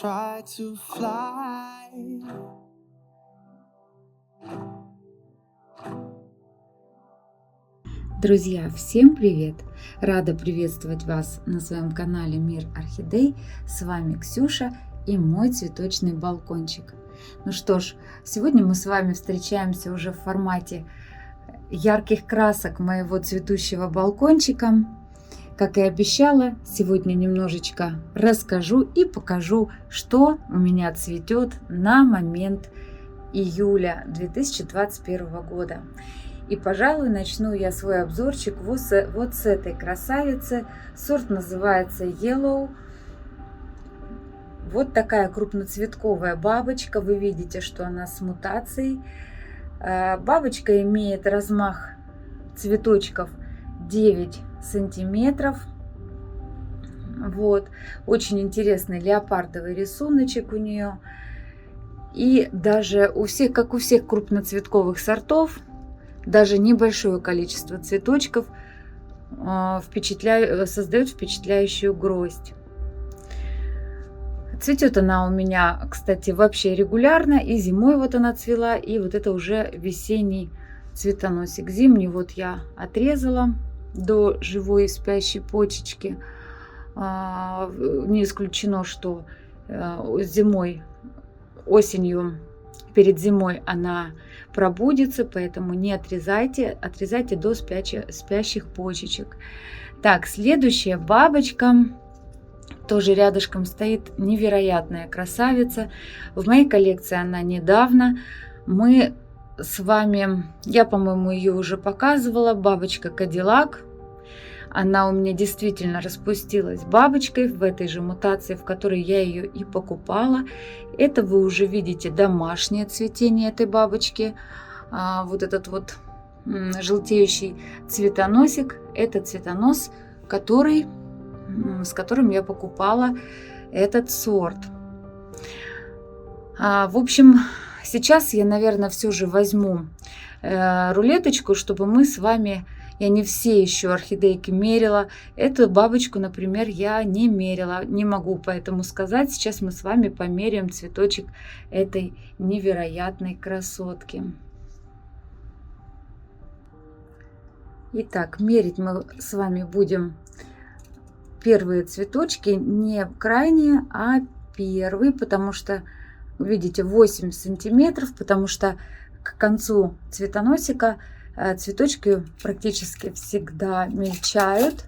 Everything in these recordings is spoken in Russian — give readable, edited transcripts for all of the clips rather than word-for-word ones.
try to fly. Друзья, всем привет! Рада приветствовать вас на своем канале Мир Орхидей. С вами Ксюша и мой цветочный балкончик. Ну что ж, сегодня мы с вами встречаемся уже в формате ярких красок моего цветущего балкончика. Как и обещала, сегодня немножечко расскажу и покажу, что у меня цветет на момент июля 2021 года. И, пожалуй, начну я свой обзорчик вот с этой красавицы. Сорт называется Yellow. Вот такая крупноцветковая бабочка. Вы видите, что она с мутацией. Бабочка имеет размах цветочков 9 сантиметров. Вот. Очень интересный леопардовый рисуночек у нее. И даже у всех, как у всех крупноцветковых сортов, даже небольшое количество цветочков создает впечатляющую гроздь. Цветет она у меня, кстати, вообще регулярно. И зимой вот она цвела, и вот это уже весенний цветоносик. Зимний вот я отрезала до живой спящей почечки. Не исключено, что зимой, осенью, перед зимой она пробудится, поэтому не отрезайте, отрезайте до спящих почечек. Так, следующая бабочка тоже рядышком стоит, невероятная красавица. В моей коллекции она недавно. Мы с вами, я, по-моему, ее уже показывала, бабочка Кадиллак. Она у меня действительно распустилась бабочкой в этой же мутации, в которой я ее и покупала. Это вы уже видите домашнее цветение этой бабочки. Вот этот вот желтеющий цветоносик, это цветонос, с которым я покупала этот сорт. В общем, сейчас я, наверное, все же возьму рулеточку, чтобы мы с вами... Я не все еще орхидейки мерила. Эту бабочку, например, я не мерила. Не могу поэтому сказать. Сейчас мы с вами померяем цветочек этой невероятной красотки. Итак, мерить мы с вами будем первые цветочки. Не крайние, а первые. Потому что, видите, 8 сантиметров. Потому что к концу цветоносика цветочки практически всегда мельчают.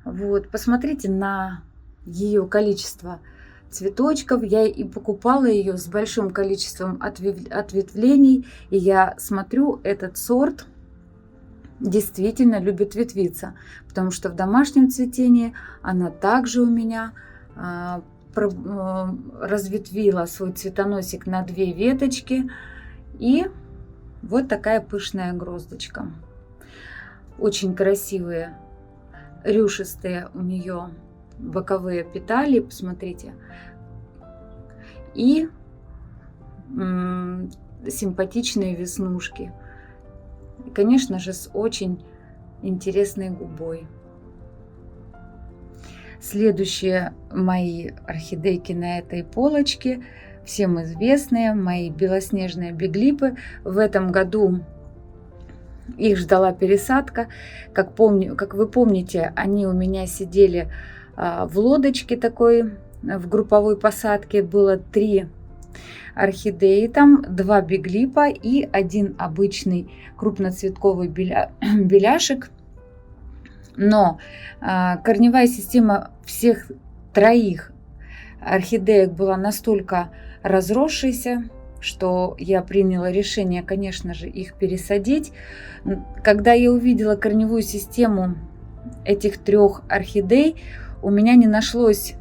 Вот, посмотрите на ее количество цветочков. Я и покупала ее с большим количеством ответвлений. И я смотрю, этот сорт действительно любит ветвиться. Потому что в домашнем цветении она также у меня разветвила свой цветоносик на 2 веточки. И вот такая пышная гроздочка. Очень красивые рюшистые у нее боковые петали, посмотрите. И симпатичные веснушки. И, конечно же, с очень интересной губой. Следующие мои орхидейки на этой полочке всем известные, мои белоснежные биглипы. В этом году их ждала пересадка. Как вы помните, они у меня сидели в лодочке такой, в групповой посадке. Было 3 орхидеи, там 2 биглипа и 1 обычный крупноцветковый беляшек. Но корневая система всех 3 орхидеек была настолько разросшаяся, что я приняла решение, конечно же, их пересадить. Когда я увидела корневую систему этих 3 орхидей, у меня не нашлось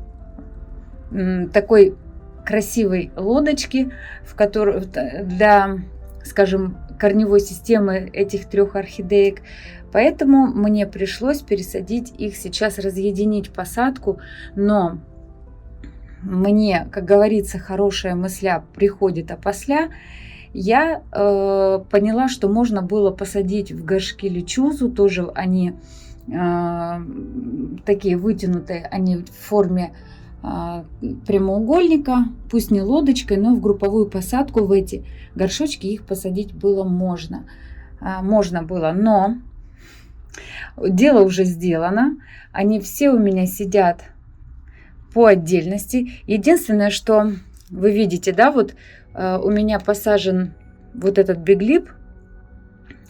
такой красивой лодочки, для, скажем, корневой системы этих 3 орхидеек. Поэтому мне пришлось пересадить их сейчас, разъединить посадку. Но мне, как говорится, хорошая мысля приходит опосля. Я поняла, что можно было посадить в горшки лечузу. Тоже они такие вытянутые, они в форме прямоугольника, пусть не лодочкой, но в групповую посадку в эти горшочки их посадить было можно. Можно было, но дело уже сделано. Они все у меня сидят по отдельности. Единственное, что вы видите, да, вот у меня посажен вот этот биглип.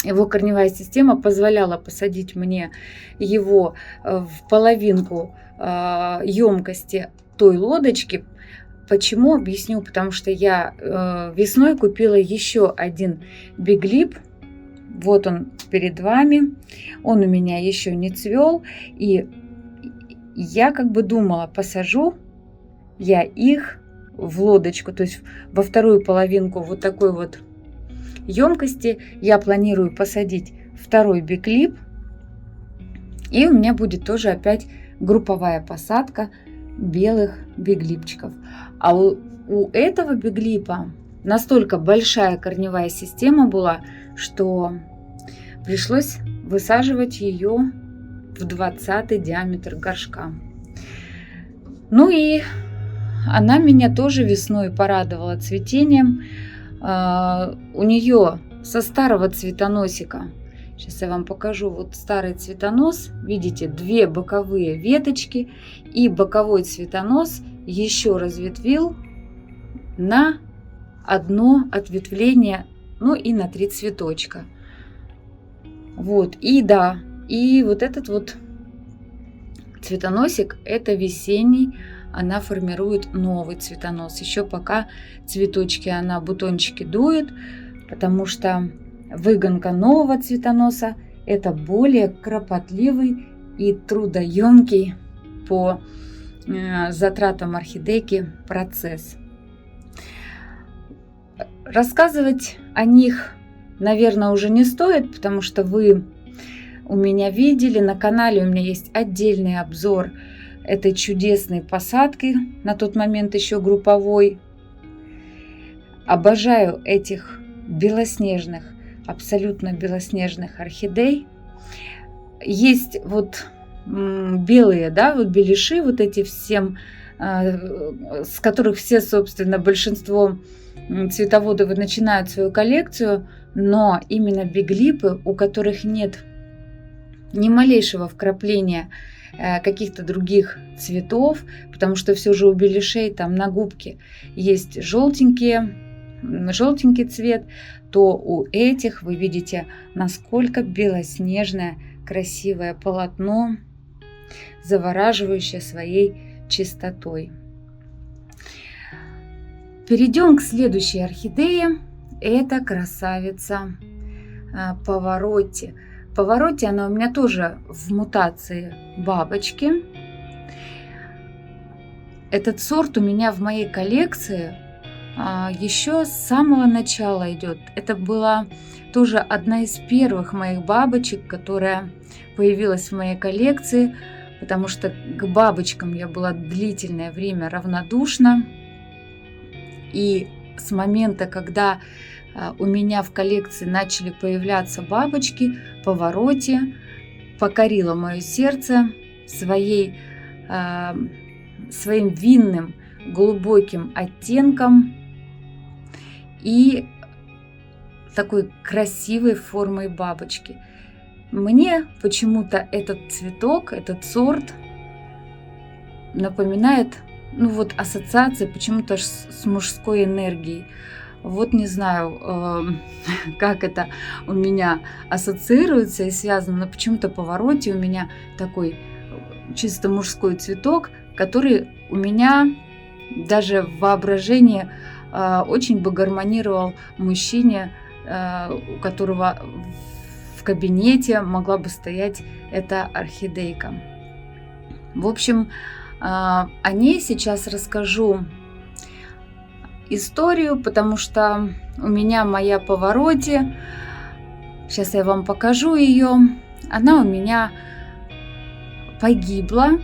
Его корневая система позволяла посадить мне его в половинку емкости той лодочки. Почему? Объясню. Потому что я весной купила еще один биглип. Вот он перед вами. Он у меня еще не цвел. И я как бы думала, посажу я их в лодочку, то есть во вторую половинку вот такой вот емкости я планирую посадить второй биглип. И у меня будет тоже опять групповая посадка белых биглипчиков. А у этого биглипа настолько большая корневая система была, что пришлось высаживать ее в 20-й диаметр горшка. Ну и она меня тоже весной порадовала цветением. У нее со старого цветоносика, сейчас я вам покажу, вот старый цветонос, видите, две боковые веточки, и боковой цветонос еще разветвил на одно ответвление, ну и на 3 цветочка. Вот, и да, и вот этот вот цветоносик, это весенний, она формирует новый цветонос. Еще пока цветочки, она бутончики дует, потому что выгонка нового цветоноса – это более кропотливый и трудоемкий по затратам орхидейки процесс. Рассказывать о них, наверное, уже не стоит, потому что вы у меня видели, на канале у меня есть отдельный обзор этой чудесной посадки, на тот момент еще групповой. Обожаю этих белоснежных, абсолютно белоснежных орхидей. Есть вот белые, да, вот беляши, вот эти всем, с которых все, собственно, большинство цветоводов начинают свою коллекцию, но именно биглипы, у которых нет ни малейшего вкрапления каких-то других цветов, потому что все же у беляшей там на губке есть желтенький цвет, то у этих вы видите, насколько белоснежное красивое полотно, завораживающее своей чистотой. Перейдем к следующей орхидее. Это красавица Pavarotti. Pavarotti, она у меня тоже в мутации бабочки. Этот сорт у меня в моей коллекции еще с самого начала идет. Это была тоже одна из первых моих бабочек, которая появилась в моей коллекции, потому что к бабочкам я была длительное время равнодушна. И с момента, когда у меня в коллекции начали появляться бабочки, Pavarotti покорила мое сердце своим винным глубоким оттенком и такой красивой формой бабочки. Мне почему-то этот цветок, этот сорт напоминает, ну вот ассоциация почему-то с мужской энергией. Вот не знаю, как это у меня ассоциируется и связано, но почему-то Pavarotti у меня такой чисто мужской цветок, который у меня даже в воображении очень бы гармонировал мужчине, у которого в кабинете могла бы стоять эта орхидейка. В общем, о ней сейчас расскажу историю, потому что у меня моя Pavarotti, сейчас я вам покажу ее, она у меня погибла.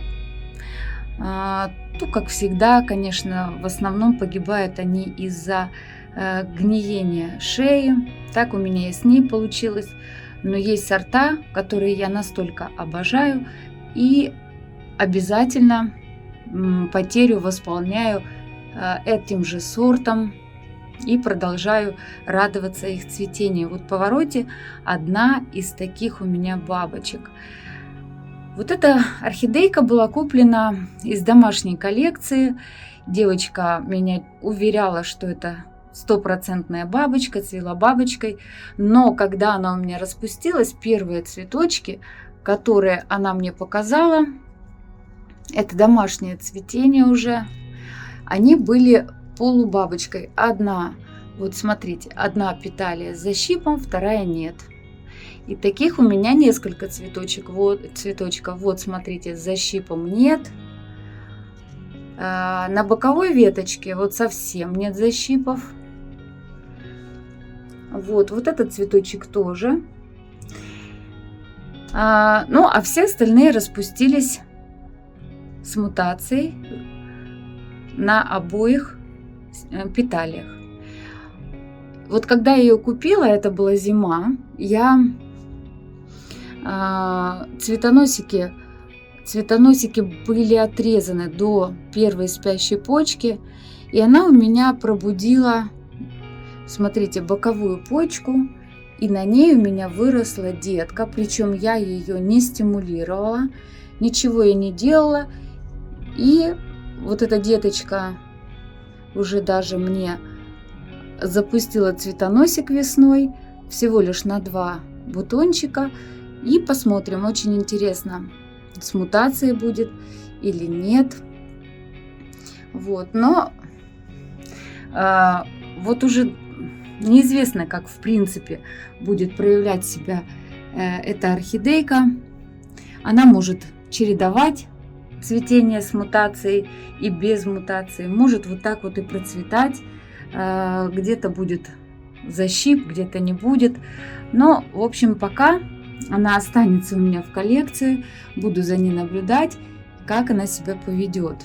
Ну, как всегда, конечно, в основном погибают они из-за гниения шеи. Так у меня и с ней получилось. Но есть сорта, которые я настолько обожаю, и обязательно потерю восполняю этим же сортом и продолжаю радоваться их цветению. Вот в повороте одна из таких у меня бабочек. Вот эта орхидейка была куплена из домашней коллекции. Девочка меня уверяла, что это стопроцентная бабочка, цвела бабочкой. Но когда она у меня распустилась, первые цветочки, которые она мне показала, это домашнее цветение уже, они были полубабочкой. Одна, вот смотрите, одна петалия с защипом, вторая нет. И таких у меня несколько цветочков. Вот смотрите, с защипом нет. На боковой веточке вот совсем нет защипов. Вот этот цветочек тоже. Ну, а все остальные распустились с мутацией на обоих петалиях. Вот когда я ее купила, это была зима, я цветоносики были отрезаны до первой спящей почки, и она у меня пробудила, смотрите, боковую почку, и на ней у меня выросла детка, причем я ее не стимулировала, ничего я не делала, и вот эта деточка уже даже мне запустила цветоносик весной, всего лишь на 2 бутончика. И посмотрим, очень интересно, с мутацией будет или нет. Вот, но вот уже неизвестно, как в принципе будет проявлять себя эта орхидейка. Она может чередовать цветение с мутацией и без мутации, может вот так вот и процветать. Где-то будет защип, где-то не будет. Но, в общем, пока она останется у меня в коллекции, буду за ней наблюдать, как она себя поведет.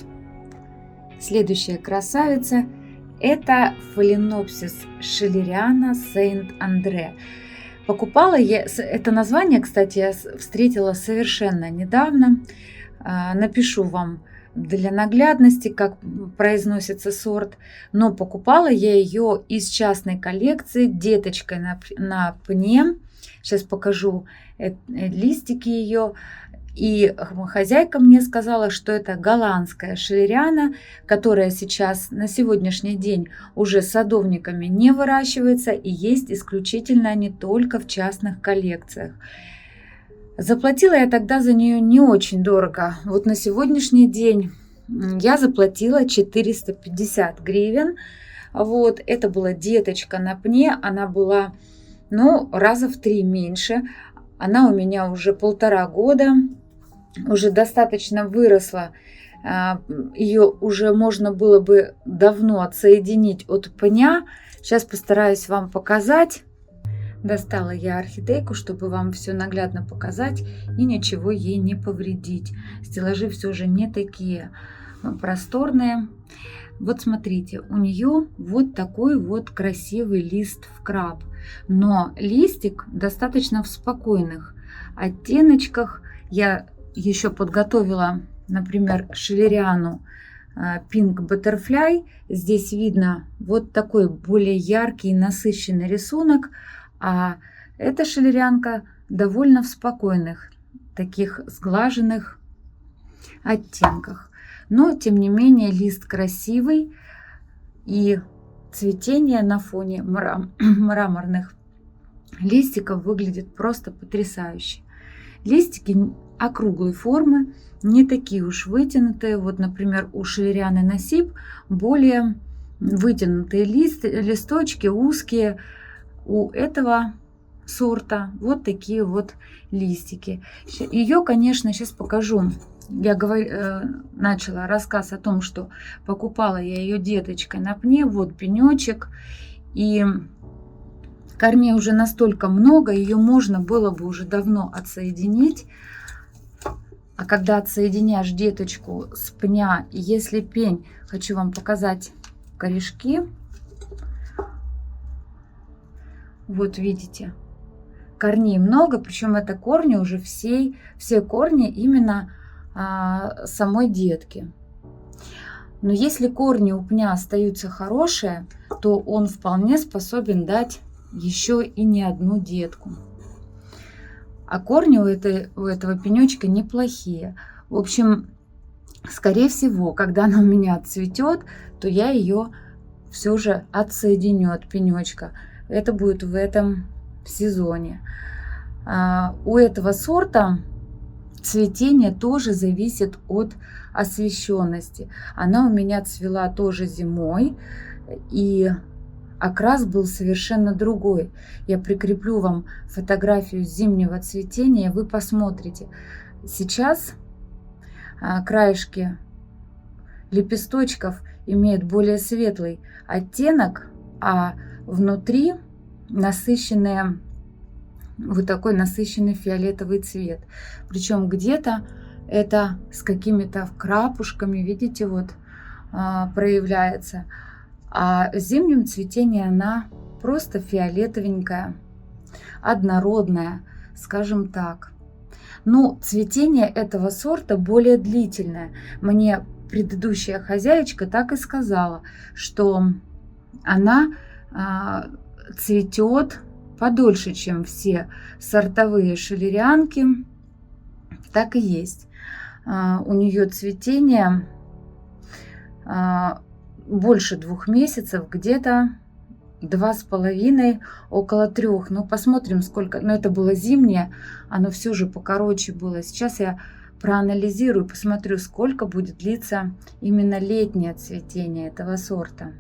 Следующая красавица — это Phalaenopsis schilleriana Saint-André. Покупала я, это название, кстати, я встретила совершенно недавно. Напишу вам для наглядности, как произносится сорт. Но покупала я ее из частной коллекции деточкой на пне. Сейчас покажу листики ее. И хозяйка мне сказала, что это голландская шиллериана, которая сейчас на сегодняшний день уже садовниками не выращивается и есть исключительно не только в частных коллекциях. Заплатила я тогда за нее не очень дорого. Вот на сегодняшний день я заплатила 450 гривен. Вот, это была деточка на пне, она была, раза в 3 меньше. Она у меня уже 1,5 года, уже достаточно выросла. Ее уже можно было бы давно отсоединить от пня. Сейчас постараюсь вам показать. Достала я орхидейку, чтобы вам все наглядно показать и ничего ей не повредить. Стеллажи все же не такие просторные. Вот смотрите, у нее вот такой вот красивый лист в краб. Но листик достаточно в спокойных оттеночках. Я еще подготовила, например, шиллериану Pink Butterfly. Здесь видно вот такой более яркий и насыщенный рисунок. А эта шиллерианка довольно в спокойных, таких сглаженных оттенках. Но, тем не менее, лист красивый и цветение на фоне мраморных листиков выглядит просто потрясающе. Листики округлой формы, не такие уж вытянутые. Вот, например, у шиллерианы Насип более вытянутые листочки, узкие. У этого сорта вот такие вот листики. Ее, конечно, сейчас покажу. Я начала рассказ о том, что покупала я ее деточкой на пне. Вот пенечек. И корней уже настолько много, ее можно было бы уже давно отсоединить. А когда отсоединяешь деточку с пня, и если пень, хочу вам показать корешки. Вот видите, корней много, причем это корни уже все корни именно самой детки. Но если корни у пня остаются хорошие, то он вполне способен дать еще и не одну детку. А корни у этого пенечка неплохие. В общем, скорее всего, когда она у меня отцветет, то я ее все же отсоединю от пенечка. Это будет в этом сезоне. У этого сорта цветение тоже зависит от освещенности. Она у меня цвела тоже зимой, и окрас был совершенно другой. Я прикреплю вам фотографию зимнего цветения, вы посмотрите. Сейчас краешки лепесточков имеют более светлый оттенок, а внутри насыщенные, вот такой насыщенный фиолетовый цвет. Причем где-то это с какими-то крапушками, видите, вот проявляется. А в зимнем цветении она просто фиолетовенькая, однородная, скажем так. Ну, цветение этого сорта более длительное. Мне предыдущая хозяечка так и сказала, что она цветет подольше, чем все сортовые шалерянки. Так и есть. У нее цветение больше 2 месяцев, где-то 2,5, около 3. Ну, посмотрим, сколько. Но это было зимнее, оно все же покороче было. Сейчас я проанализирую, посмотрю, сколько будет длиться именно летнее цветение этого сорта.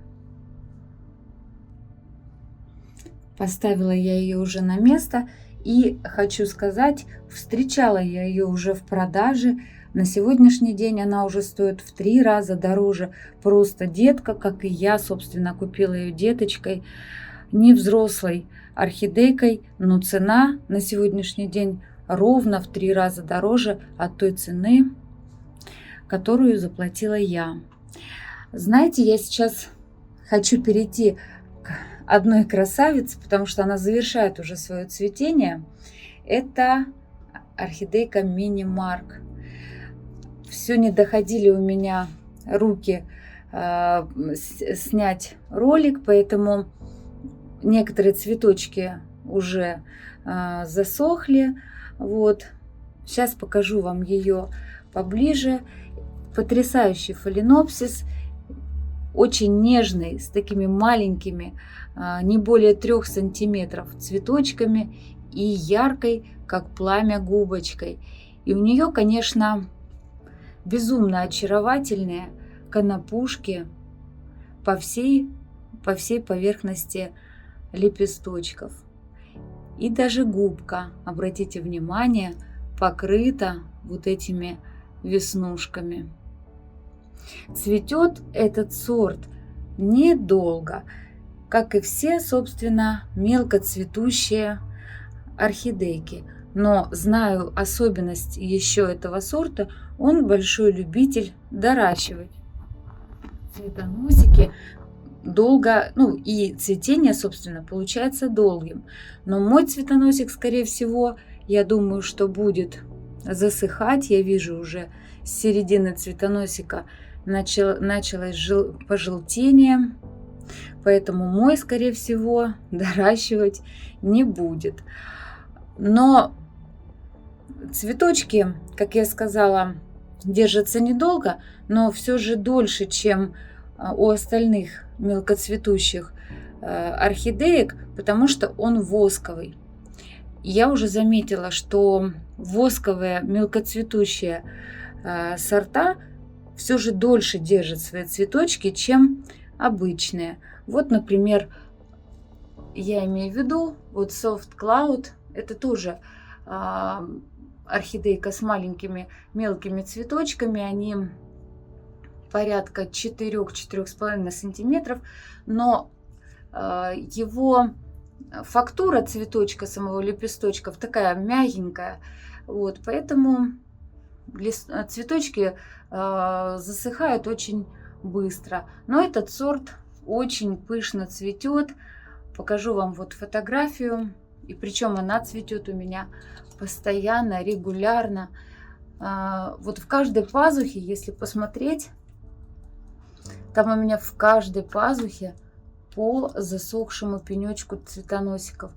Поставила я ее уже на место, и хочу сказать, встречала я ее уже в продаже. На сегодняшний день она уже стоит в 3 раза дороже. Просто детка, как и я, собственно, купила ее деточкой, не взрослой орхидейкой, но цена на сегодняшний день ровно в 3 раза дороже от той цены, которую заплатила я. Знаете, я сейчас хочу перейти к одной красавице, потому что она завершает уже свое цветение. Это орхидейка Мини Марк. Все не доходили у меня руки снять ролик, поэтому некоторые цветочки уже засохли. Вот. Сейчас покажу вам ее поближе. Потрясающий фаленопсис, очень нежный, с такими маленькими, не более 3 сантиметров цветочками и яркой, как пламя, губочкой. И у нее, конечно, безумно очаровательные конопушки по всей поверхности лепесточков. И даже губка, обратите внимание, покрыта вот этими веснушками. Цветет этот сорт недолго, как и все, собственно, мелкоцветущие орхидейки. Но знаю особенность еще этого сорта, он большой любитель доращивать цветоносики долго, ну и цветение, собственно, получается долгим. Но мой цветоносик, скорее всего, я думаю, что будет засыхать. Я вижу уже с середины цветоносика началось пожелтение, поэтому мой, скорее всего, доращивать не будет. Но цветочки, как я сказала, держатся недолго, но все же дольше, чем у остальных мелкоцветущих орхидеек, потому что он восковый. Я уже заметила, что восковые мелкоцветущие сорта все же дольше держат свои цветочки, чем обычные. Вот, например, я имею в виду вот Soft Cloud. Это тоже орхидейка с маленькими мелкими цветочками. Они порядка 4-4,5 сантиметров. Но его фактура цветочка, самого лепесточка, такая мягенькая. Вот, поэтому цветочки засыхают очень быстро. Но этот сорт очень пышно цветет. Покажу вам вот фотографию. И причем она цветет у меня постоянно, регулярно. Вот в каждой пазухе, если посмотреть, Там у меня в каждой пазухе по засохшему пенечку цветоносиков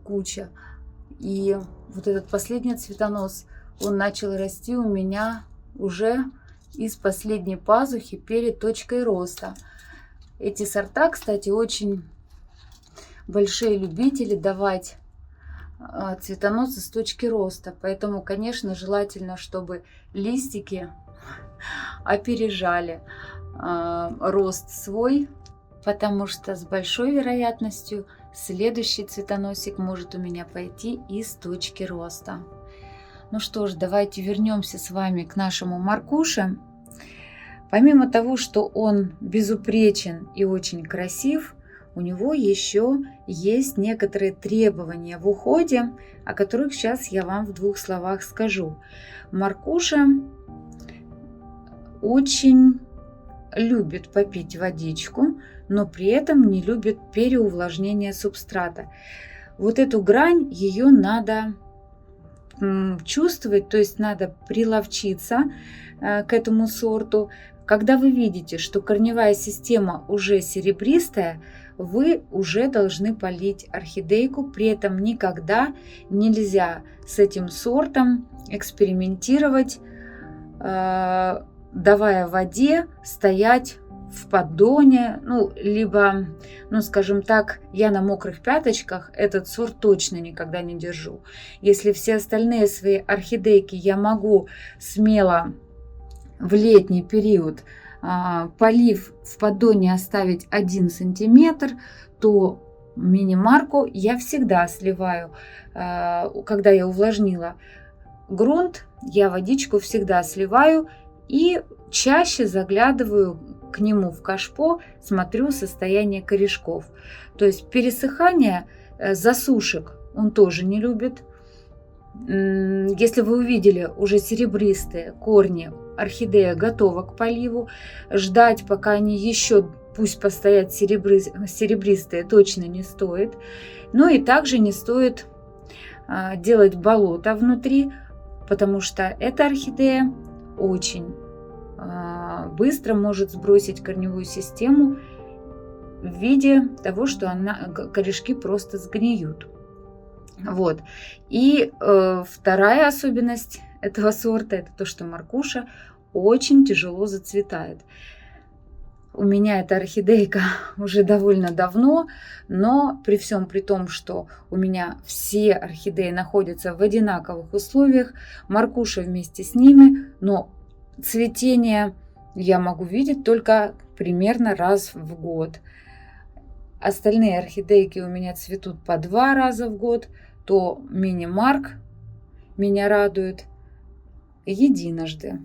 куча. И вот этот последний цветонос, он начал расти у меня уже из последней пазухи перед точкой роста. Эти сорта, кстати, очень большие любители давать цветоносы с точки роста. Поэтому, конечно, желательно, чтобы листики опережали рост свой, потому что с большой вероятностью следующий цветоносик может у меня пойти из точки роста. Ну что ж, давайте вернемся с вами к нашему Маркуше. Помимо того, что он безупречен и очень красив, у него еще есть некоторые требования в уходе, о которых сейчас я вам в двух словах скажу. Маркуша очень любит попить водичку, но при этом не любит переувлажнение субстрата. Вот эту грань, ее надо чувствовать, то есть надо приловчиться к этому сорту. Когда вы видите, что корневая система уже серебристая, вы уже должны полить орхидейку. При этом никогда нельзя с этим сортом экспериментировать, давая воде стоять в поддоне, либо, скажем так, я на мокрых пяточках этот сорт точно никогда не держу. Если все остальные свои орхидейки я могу смело в летний период, полив в поддоне, оставить 1 сантиметр, то мини-марку я всегда сливаю, когда я увлажнила грунт, я водичку всегда сливаю и чаще заглядываю к нему в кашпо, смотрю состояние корешков. То есть пересыхание, засушек он тоже не любит. Если вы увидели уже серебристые корни, орхидея готова к поливу. Ждать, пока они еще, пусть постоят серебристые, точно не стоит. Ну и также не стоит делать болото внутри, потому что эта орхидея очень быстро может сбросить корневую систему в виде того, что корешки просто сгниют. Вот. И вторая особенность этого сорта — это то, что Маркуша очень тяжело зацветает. У меня эта орхидейка уже довольно давно, но при всем при том, что у меня все орхидеи находятся в одинаковых условиях, Маркуша вместе с ними, но цветение я могу видеть только примерно раз в год. Остальные орхидейки у меня цветут по 2 раза в год, то мини-марк меня радует единожды.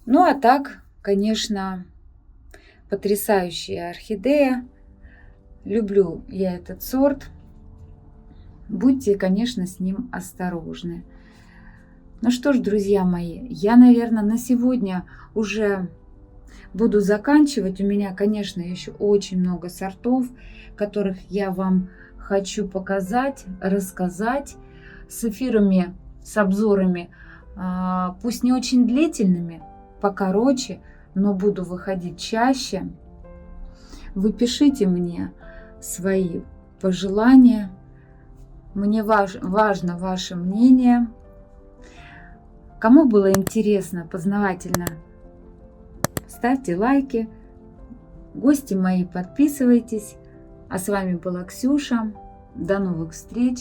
Ну а так, конечно, потрясающая орхидея. Люблю я этот сорт. Будьте, конечно, с ним осторожны. Ну что ж, друзья мои, я, наверное, на сегодня уже буду заканчивать. У меня, конечно, еще очень много сортов, которых я вам хочу показать, рассказать с эфирами, с обзорами, пусть не очень длительными, покороче, но буду выходить чаще. Вы пишите мне свои пожелания. Мне важно ваше мнение. Кому было интересно, познавательно, ставьте лайки. Гости мои, подписывайтесь. А с вами была Ксюша. До новых встреч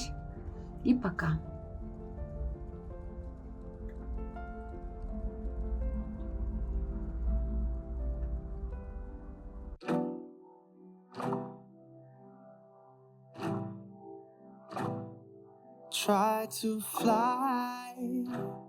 и пока. Try to fly